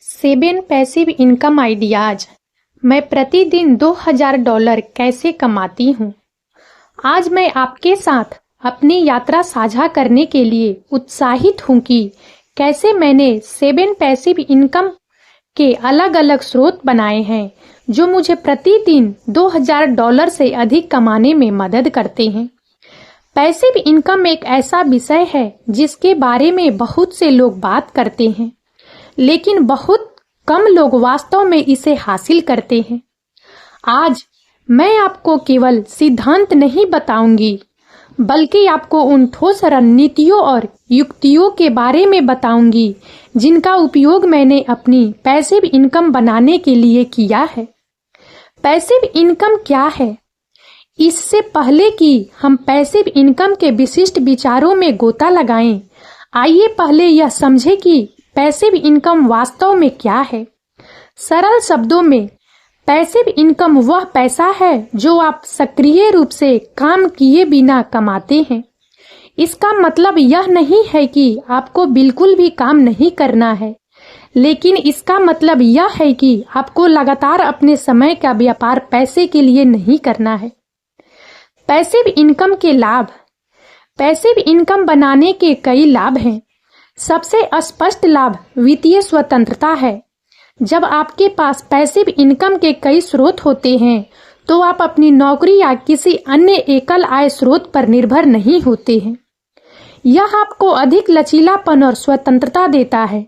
7 passive income ideas. मैं प्रतिदिन $2000 कैसे कमाती हूँ। आज मैं आपके साथ अपनी यात्रा साझा करने के लिए उत्साहित हूँ कि कैसे मैंने 7 पैसिव इनकम के अलग अलग स्रोत बनाए हैं जो मुझे प्रतिदिन $2000 से अधिक कमाने में मदद करते हैं। पैसिव इनकम एक ऐसा विषय है जिसके बारे में बहुत से लोग बात करते हैं, लेकिन बहुत कम लोग वास्तव में इसे हासिल करते हैं। आज मैं आपको केवल सिद्धांत नहीं बताऊंगी, बल्कि आपको उन ठोस रणनीतियों और युक्तियों के बारे में बताऊंगी जिनका उपयोग मैंने अपनी पैसिव इनकम बनाने के लिए किया है। पैसिव इनकम क्या है? इससे पहले कि हम पैसिव इनकम के विशिष्ट विचारों में गोता लगाएं, आइए पहले यह समझें कि पैसिव इनकम वास्तव में क्या है। सरल शब्दों में, पैसिव इनकम वह पैसा है जो आप सक्रिय रूप से काम किए बिना कमाते हैं। इसका मतलब यह नहीं है कि आपको बिल्कुल भी काम नहीं करना है, लेकिन इसका मतलब यह है कि आपको लगातार अपने समय का व्यापार पैसे के लिए नहीं करना है। पैसिव इनकम के लाभ। पैसिव इनकम बनाने के कई लाभ हैं। सबसे स्पष्ट लाभ वित्तीय स्वतंत्रता है। जब आपके पास पैसिव इनकम के कई स्रोत होते हैं, तो आप अपनी नौकरी या किसी अन्य एकल आय स्रोत पर निर्भर नहीं होते हैं। यह आपको अधिक लचीलापन और स्वतंत्रता देता है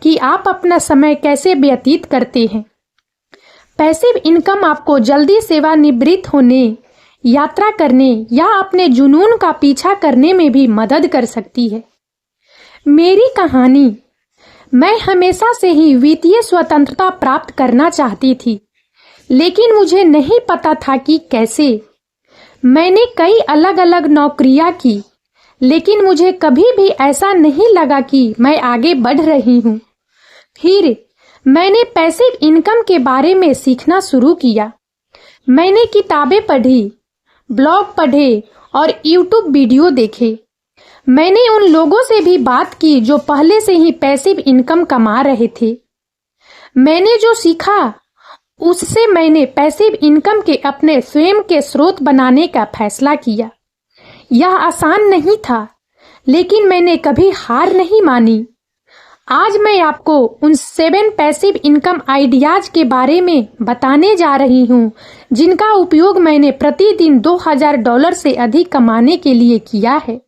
कि आप अपना समय कैसे व्यतीत करते हैं। पैसिव इनकम आपको जल्दी सेवानिवृत्त होने, यात्रा करने या अपने जुनून का पीछा करने में भी मदद कर सकती है। मेरी कहानी। मैं हमेशा से ही वित्तीय स्वतंत्रता प्राप्त करना चाहती थी, लेकिन मुझे नहीं पता था कि कैसे। मैंने कई अलग अलग नौकरियां की, लेकिन मुझे कभी भी ऐसा नहीं लगा कि मैं आगे बढ़ रही हूँ। फिर मैंने पैसिव इनकम के बारे में सीखना शुरू किया। मैंने किताबें पढ़ी, ब्लॉग पढ़े और YouTube वीडियो देखे। मैंने उन लोगों से भी बात की जो पहले से ही पैसिव इनकम कमा रहे थे। मैंने जो सीखा उससे मैंने पैसिव इनकम के अपने स्वयं के स्रोत बनाने का फैसला किया। यह आसान नहीं था, लेकिन मैंने कभी हार नहीं मानी। आज मैं आपको उन 7 पैसिव इनकम आइडियाज के बारे में बताने जा रही हूँ जिनका उपयोग मैंने प्रतिदिन $2000 से अधिक कमाने के लिए किया है।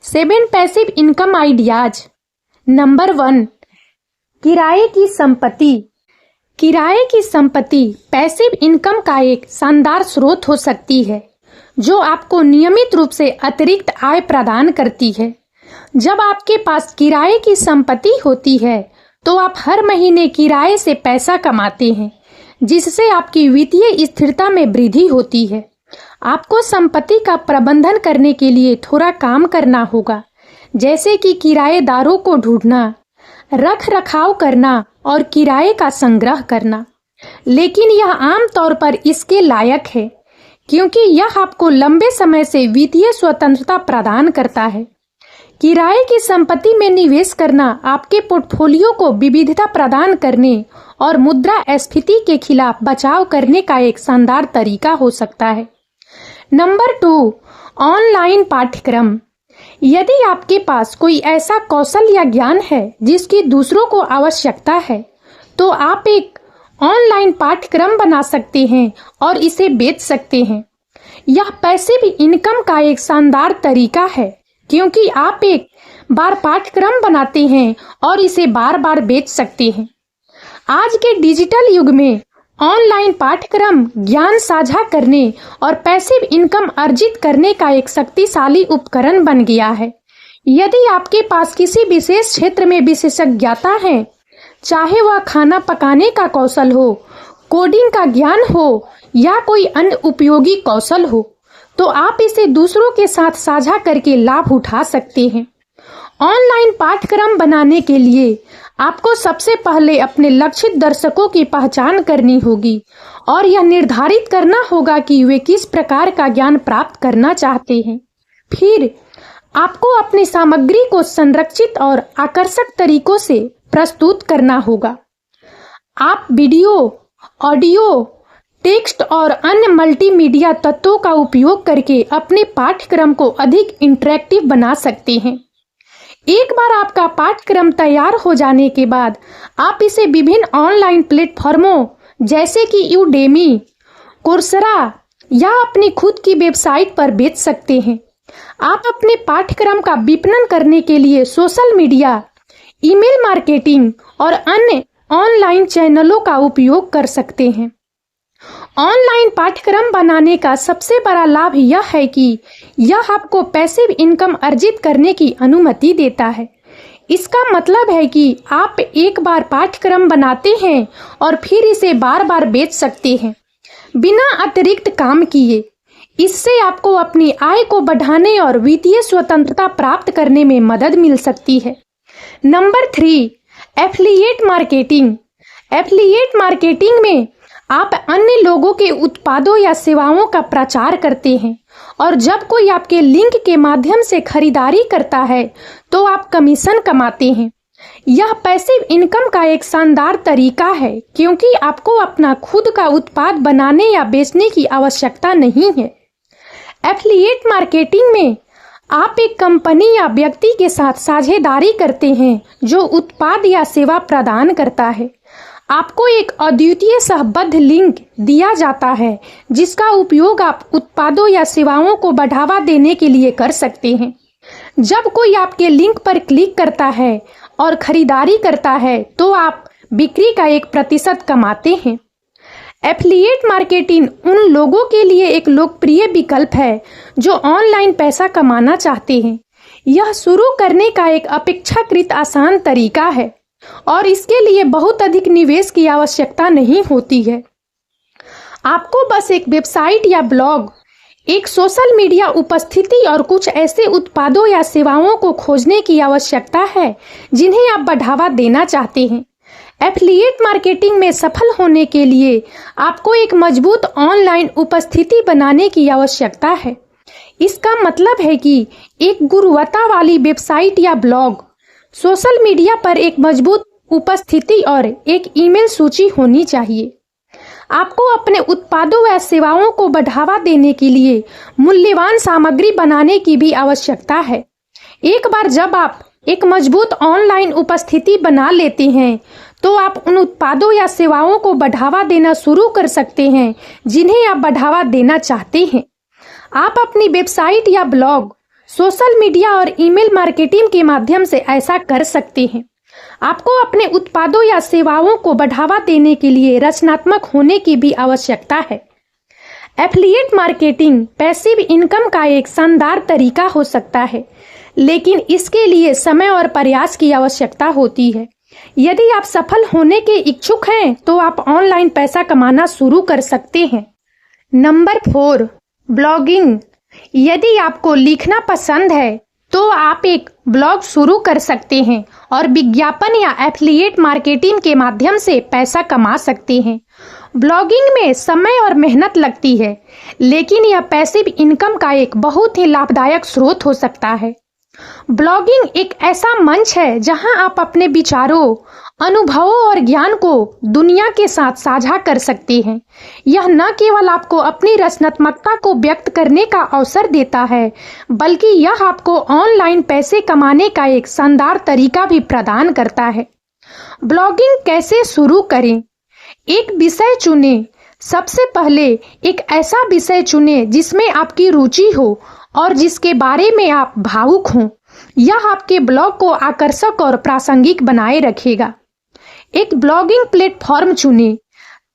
7 पैसिव इनकम आइडियाज। नंबर 1, किराए की संपत्ति। किराए की संपत्ति पैसिव इनकम का एक शानदार स्रोत हो सकती है जो आपको नियमित रूप से अतिरिक्त आय प्रदान करती है। जब आपके पास किराए की संपत्ति होती है, तो आप हर महीने किराए से पैसा कमाते हैं, जिससे आपकी वित्तीय स्थिरता में वृद्धि होती है। आपको संपत्ति का प्रबंधन करने के लिए थोड़ा काम करना होगा, जैसे कि किराएदारों को ढूंढना, रख रखाव करना और किराए का संग्रह करना। लेकिन यह आम तौर पर इसके लायक है, क्योंकि यह आपको लंबे समय से वित्तीय स्वतंत्रता प्रदान करता है। किराए की संपत्ति में निवेश करना आपके पोर्टफोलियो को विविधता प्रदान करने और मुद्रास्फीति के खिलाफ बचाव करने का एक शानदार तरीका हो सकता है। नंबर 2, ऑनलाइन पाठ्यक्रम। यदि आपके पास कोई ऐसा कौशल या ज्ञान है जिसकी दूसरों को आवश्यकता है, तो आप एक ऑनलाइन पाठ्यक्रम बना सकते हैं और इसे बेच सकते हैं। यह पैसिव इनकम का एक शानदार तरीका है, क्योंकि आप एक बार पाठ्यक्रम बनाते हैं और इसे बार बार बेच सकते हैं। आज के डिजिटल युग में ऑनलाइन पाठ्यक्रम ज्ञान साझा करने और पैसिव इनकम अर्जित करने का एक शक्तिशाली उपकरण बन गया है। यदि आपके पास किसी विशेष क्षेत्र में विशेषज्ञता है, चाहे वह खाना पकाने का कौशल हो, कोडिंग का ज्ञान हो या कोई अन्य उपयोगी कौशल हो, तो आप इसे दूसरों के साथ साझा करके लाभ उठा सकते हैं। ऑनलाइन पाठ्यक्रम बनाने के लिए आपको सबसे पहले अपने लक्षित दर्शकों की पहचान करनी होगी और यह निर्धारित करना होगा कि वे किस प्रकार का ज्ञान प्राप्त करना चाहते हैं। फिर आपको अपनी सामग्री को संरक्षित और आकर्षक तरीकों से प्रस्तुत करना होगा। आप वीडियो, ऑडियो, टेक्स्ट और अन्य मल्टीमीडिया तत्वों का उपयोग करके अपने पाठ्यक्रम को अधिक इंटरैक्टिव बना सकते हैं। एक बार आपका पाठ्यक्रम तैयार हो जाने के बाद आप इसे विभिन्न ऑनलाइन प्लेटफॉर्मों जैसे कि यूडेमी, कोर्सेरा या अपनी खुद की वेबसाइट पर बेच सकते हैं। आप अपने पाठ्यक्रम का विपणन करने के लिए सोशल मीडिया, ईमेल मार्केटिंग और अन्य ऑनलाइन चैनलों का उपयोग कर सकते हैं। ऑनलाइन पाठ्यक्रम बनाने का सबसे बड़ा लाभ यह है कि यह आपको पैसिव इनकम अर्जित करने की अनुमति देता है। इसका मतलब है कि आप एक बार पाठ्यक्रम बनाते हैं और फिर इसे बार बार बेच सकते हैं बिना अतिरिक्त काम किए। इससे आपको अपनी आय को बढ़ाने और वित्तीय स्वतंत्रता प्राप्त करने में मदद मिल सकती है। Number 3, affiliate marketing. Affiliate marketing में आप अन्य लोगों के उत्पादों या सेवाओं का प्रचार करते हैं और जब कोई आपके लिंक के माध्यम से खरीदारी करता है तो आप कमीशन कमाते हैं। यह पैसिव इनकम का एक शानदार तरीका है क्योंकि आपको अपना खुद का उत्पाद बनाने या बेचने की आवश्यकता नहीं है। एफिलिएट मार्केटिंग में आप एक कंपनी या व्यक्ति के साथ साझेदारी करते हैं जो उत्पाद या सेवा प्रदान करता है। आपको एक अद्वितीय सहबद्ध लिंक दिया जाता है जिसका उपयोग आप उत्पादों या सेवाओं को बढ़ावा देने के लिए कर सकते हैं। जब कोई आपके लिंक पर क्लिक करता है और खरीदारी करता है तो आप बिक्री का 1% कमाते हैं। एफिलिएट मार्केटिंग उन लोगों के लिए एक लोकप्रिय विकल्प है जो ऑनलाइन पैसा कमाना चाहते हैं। यह शुरू करने का एक अपेक्षाकृत आसान तरीका है और इसके लिए बहुत अधिक निवेश की आवश्यकता नहीं होती है। आपको बस एक वेबसाइट या ब्लॉग, एक सोशल मीडिया उपस्थिति और कुछ ऐसे उत्पादों या सेवाओं को खोजने की आवश्यकता है जिन्हें आप बढ़ावा देना चाहते हैं। एफिलिएट मार्केटिंग में सफल होने के लिए आपको एक मजबूत ऑनलाइन उपस्थिति बनाने की आवश्यकता है। इसका मतलब है कि एक गुणवत्ता वाली वेबसाइट या ब्लॉग, सोशल मीडिया पर एक मजबूत उपस्थिति और एक ईमेल सूची होनी चाहिए। आपको अपने उत्पादों व सेवाओं को बढ़ावा देने के लिए मूल्यवान सामग्री बनाने की भी आवश्यकता है। एक बार जब आप एक मजबूत ऑनलाइन उपस्थिति बना लेते हैं तो आप उन उत्पादों या सेवाओं को बढ़ावा देना शुरू कर सकते हैं जिन्हें आप बढ़ावा देना चाहते हैं। आप अपनी वेबसाइट या ब्लॉग, सोशल मीडिया और ईमेल मार्केटिंग के माध्यम से ऐसा कर सकते हैं। आपको अपने उत्पादों या सेवाओं को बढ़ावा देने के लिए रचनात्मक होने की भी आवश्यकता है। एफिलिएट मार्केटिंग पैसिव इनकम का एक शानदार तरीका हो सकता है, लेकिन इसके लिए समय और प्रयास की आवश्यकता होती है। यदि आप सफल होने के इच्छुक हैं तो आप ऑनलाइन पैसा कमाना शुरू कर सकते हैं। Number 4, blogging. यदि आपको लिखना पसंद है तो आप एक ब्लॉग शुरू कर सकते हैं और विज्ञापन या एफिलिएट मार्केटिंग के माध्यम से पैसा कमा सकते हैं। ब्लॉगिंग में समय और मेहनत लगती है, लेकिन यह पैसिव इनकम का एक बहुत ही लाभदायक स्रोत हो सकता है। ब्लॉगिंग एक ऐसा मंच है जहां आप अपने विचारों, अनुभवों और ज्ञान को दुनिया के साथ साझा कर सकते हैं। यह न केवल आपको अपनी रचनात्मकता को व्यक्त करने का अवसर देता है, बल्कि यह आपको ऑनलाइन पैसे कमाने का एक शानदार तरीका भी प्रदान करता है। ब्लॉगिंग कैसे शुरू करें? एक विषय चुनें। सबसे पहले एक ऐसा विषय चुनें जिसमें आपकी रुचि हो और जिसके बारे में आप भावुक हों। यह आपके ब्लॉग को आकर्षक और प्रासंगिक बनाए रखेगा। एक ब्लॉगिंग प्लेटफॉर्म चुनें।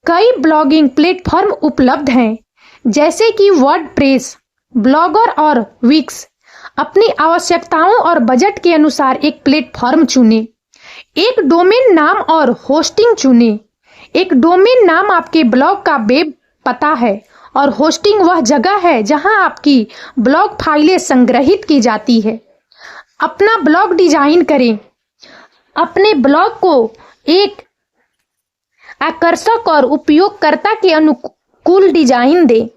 कई ब्लॉगिंग प्लेटफॉर्म उपलब्ध हैं, जैसे कि वर्डप्रेस, ब्लॉगर और विक्स। अपनी आवश्यकताओं और बजट के अनुसार एक प्लेटफॉर्म चुनें। एक डोमेन नाम और होस्टिंग चुनें। एक डोमेन नाम आपके ब्लॉग का वेब पता है और होस्टिंग वह जगह है जहां आपकी ब्लॉग फाइलें संग्रहित की जाती है। अपना ब्लॉग डिजाइन करें। अपने ब्लॉग को एक आकर्षक और उपयोगकर्ता के अनुकूल डिजाइन दें।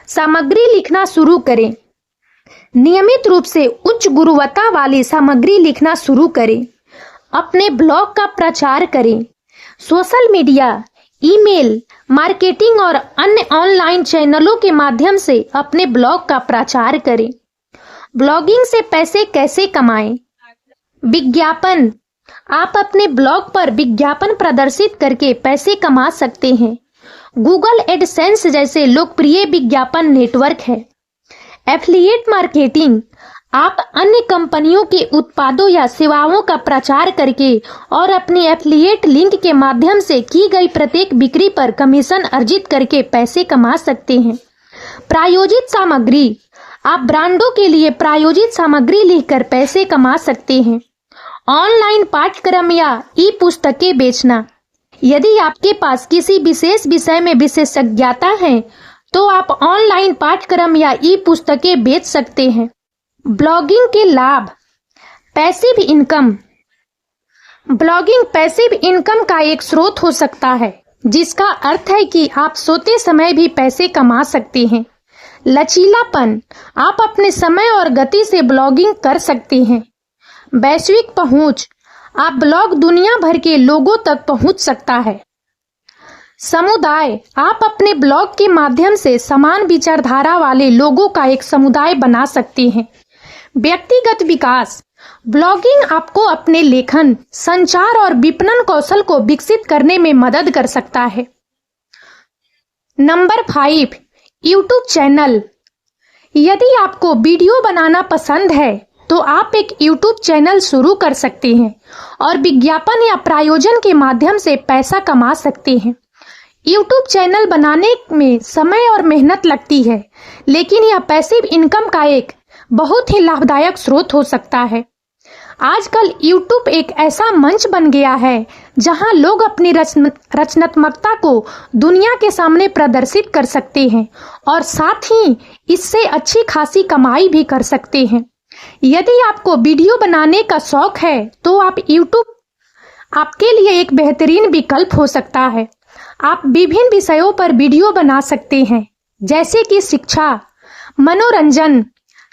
सामग्री लिखना शुरू करें। नियमित रूप से उच्च गुणवत्ता वाली सामग्री लिखना शुरू करें। अपने ब्लॉग का प्रचार करें। सोशल मीडिया, ईमेल मार्केटिंग और अन्य ऑनलाइन चैनलों के माध्यम से अपने ब्लॉग का प्रचार करें। ब्लॉगिंग से पैसे कैसे कमाएं? विज्ञापन, आप अपने ब्लॉग पर विज्ञापन प्रदर्शित करके पैसे कमा सकते हैं। गूगल एडसेंस जैसे लोकप्रिय विज्ञापन नेटवर्क है। एफिलिएट मार्केटिंग, आप अन्य कंपनियों के उत्पादों या सेवाओं का प्रचार करके और अपनी एफिलिएट लिंक के माध्यम से की गई प्रत्येक बिक्री पर कमीशन अर्जित करके पैसे कमा सकते हैं। प्रायोजित सामग्री, आप ब्रांडों के लिए प्रायोजित सामग्री लिखकर पैसे कमा सकते हैं। ऑनलाइन पाठ्यक्रम या ई पुस्तकें बेचना, यदि आपके पास किसी विशेष विषय में विशेषज्ञता है तो आप ऑनलाइन पाठ्यक्रम या ई पुस्तकें बेच सकते हैं। ब्लॉगिंग के लाभ, passive income, blogging passive income का एक स्रोत हो सकता है, जिसका अर्थ है कि आप सोते समय भी पैसे कमा सकते हैं। लचीलापन, आप अपने समय और गति से ब्लॉगिंग कर सकते हैं। वैश्विक पहुंच, आप ब्लॉग दुनिया भर के लोगों तक पहुंच सकता है। समुदाय, आप अपने ब्लॉग के माध्यम से समान विचारधारा वाले लोगों का एक समुदाय बना सकते हैं। व्यक्तिगत विकास, ब्लॉगिंग आपको अपने लेखन, संचार और विपणन कौशल को विकसित करने में मदद कर सकता है। Number 5, YouTube channel. यदि आपको वीडियो बनाना पसंद है तो आप एक यूट्यूब चैनल शुरू कर सकते हैं और विज्ञापन या प्रायोजन के माध्यम से पैसा कमा सकते हैं। यूट्यूब चैनल बनाने में समय और मेहनत लगती है, लेकिन यह पैसिव इनकम का एक बहुत ही लाभदायक स्रोत हो सकता है। आजकल यूट्यूब एक ऐसा मंच बन गया है जहां लोग अपनी रचनात्मकता को दुनिया के सामने प्रदर्शित कर सकते हैं और साथ ही इससे अच्छी खासी कमाई भी कर सकते हैं। यदि आपको वीडियो बनाने का शौक है तो आप यूट्यूब आपके लिए एक बेहतरीन विकल्प हो सकता है। आप विभिन्न विषयों पर वीडियो बना सकते हैं, जैसे कि शिक्षा, मनोरंजन,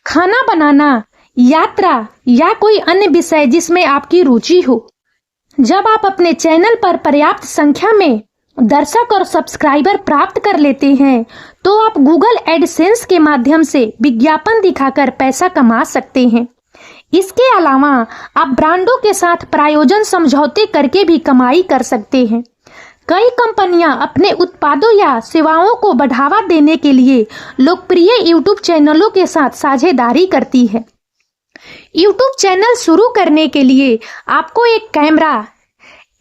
खाना बनाना, यात्रा या कोई अन्य विषय जिसमें आपकी रुचि हो। जब आप अपने चैनल पर पर्याप्त संख्या में दर्शक और सब्सक्राइबर प्राप्त कर लेते हैं तो आप गूगल एडसेंस के माध्यम से विज्ञापन दिखाकर पैसा कमा सकते हैं। इसके अलावा आप ब्रांडों के साथ प्रायोजन समझौते करके भी कमाई कर सकते हैं। कई कंपनियां अपने उत्पादों या सेवाओं को बढ़ावा देने के लिए लोकप्रिय यूट्यूब चैनलों के साथ साझेदारी करती है। यूट्यूब चैनल शुरू करने के लिए आपको एक कैमरा,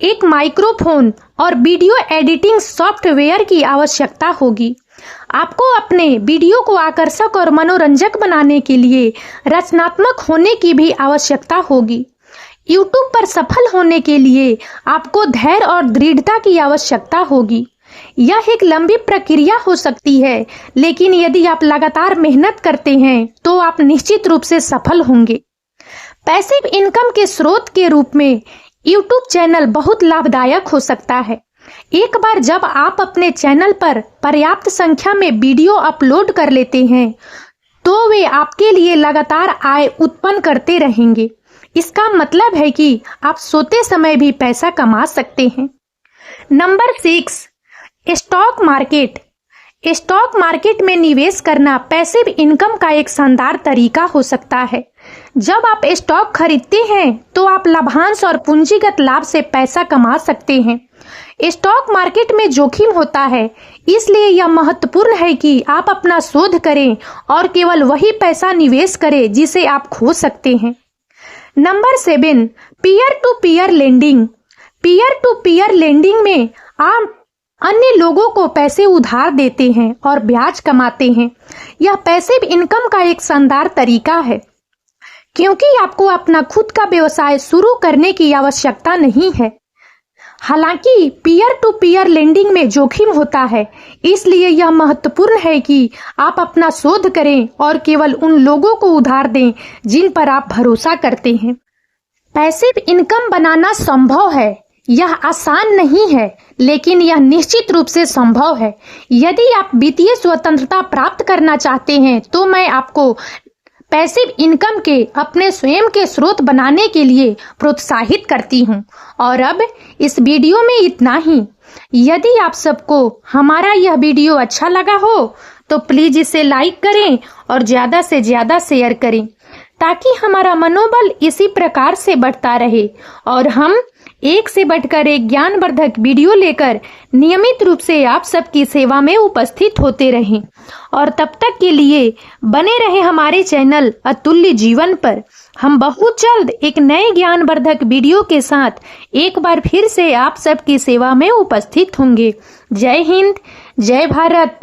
एक माइक्रोफोन और वीडियो एडिटिंग सॉफ्टवेयर की आवश्यकता होगी। आपको अपने वीडियो को आकर्षक और मनोरंजक बनाने के लिए रचनात्मक होने की भी आवश्यकता होगी। यूट्यूब पर सफल होने के लिए आपको धैर्य और दृढ़ता की आवश्यकता होगी। यह एक लंबी प्रक्रिया हो सकती है, लेकिन यदि आप लगातार मेहनत करते हैं तो आप निश्चित रूप से सफल होंगे। पैसिव इनकम के स्रोत के रूप में यूट्यूब चैनल बहुत लाभदायक हो सकता है। एक बार जब आप अपने चैनल पर पर्याप्त संख्या में वीडियो अपलोड कर लेते हैं तो वे आपके लिए लगातार आय उत्पन्न करते रहेंगे। इसका मतलब है कि आप सोते समय भी पैसा कमा सकते हैं। Number 6, stock market. Stock market में निवेश करना पैसिव इनकम का एक शानदार तरीका हो सकता है। जब आप स्टॉक खरीदते हैं तो आप लाभांश और पूंजीगत लाभ से पैसा कमा सकते हैं। स्टॉक मार्केट में जोखिम होता है, इसलिए यह महत्वपूर्ण है कि आप अपना शोध करें और केवल वही पैसा निवेश करें जिसे आप खो सकते हैं। Number 7, peer to peer lending. Peer to peer lending में आप अन्य लोगों को पैसे उधार देते हैं और ब्याज कमाते हैं। यह पैसिव इनकम का एक शानदार तरीका है, क्योंकि आपको अपना खुद का व्यवसाय शुरू करने की आवश्यकता नहीं है। हालांकि पीयर टू पीयर लेंडिंग में जोखिम होता है, इसलिए यह महत्वपूर्ण है कि आप अपना शोध करें और केवल उन लोगों को उधार दें जिन पर आप भरोसा करते हैं। पैसिव इनकम बनाना संभव है। यह आसान नहीं है, लेकिन यह निश्चित रूप से संभव है। यदि आप वित्तीय स्वतंत्रता प्राप्त करना चाहते हैं तो मैं आपको पैसिव इनकम के अपने स्वयं के स्रोत बनाने के लिए प्रोत्साहित करती हूँ। और अब इस वीडियो में इतना ही। यदि आप सबको हमारा यह वीडियो अच्छा लगा हो तो प्लीज इसे लाइक करें और ज्यादा से ज्यादा शेयर करें, ताकि हमारा मनोबल इसी प्रकार से बढ़ता रहे और हम एक से बढ़कर एक ज्ञानवर्धक वीडियो लेकर नियमित रूप से आप सबकी सेवा में उपस्थित होते रहें। और तब तक के लिए बने रहे हमारे चैनल अतुल्य जीवन पर। हम बहुत जल्द एक नए ज्ञानवर्धक वीडियो के साथ एक बार फिर से आप सबकी सेवा में उपस्थित होंगे। जय हिंद, जय भारत।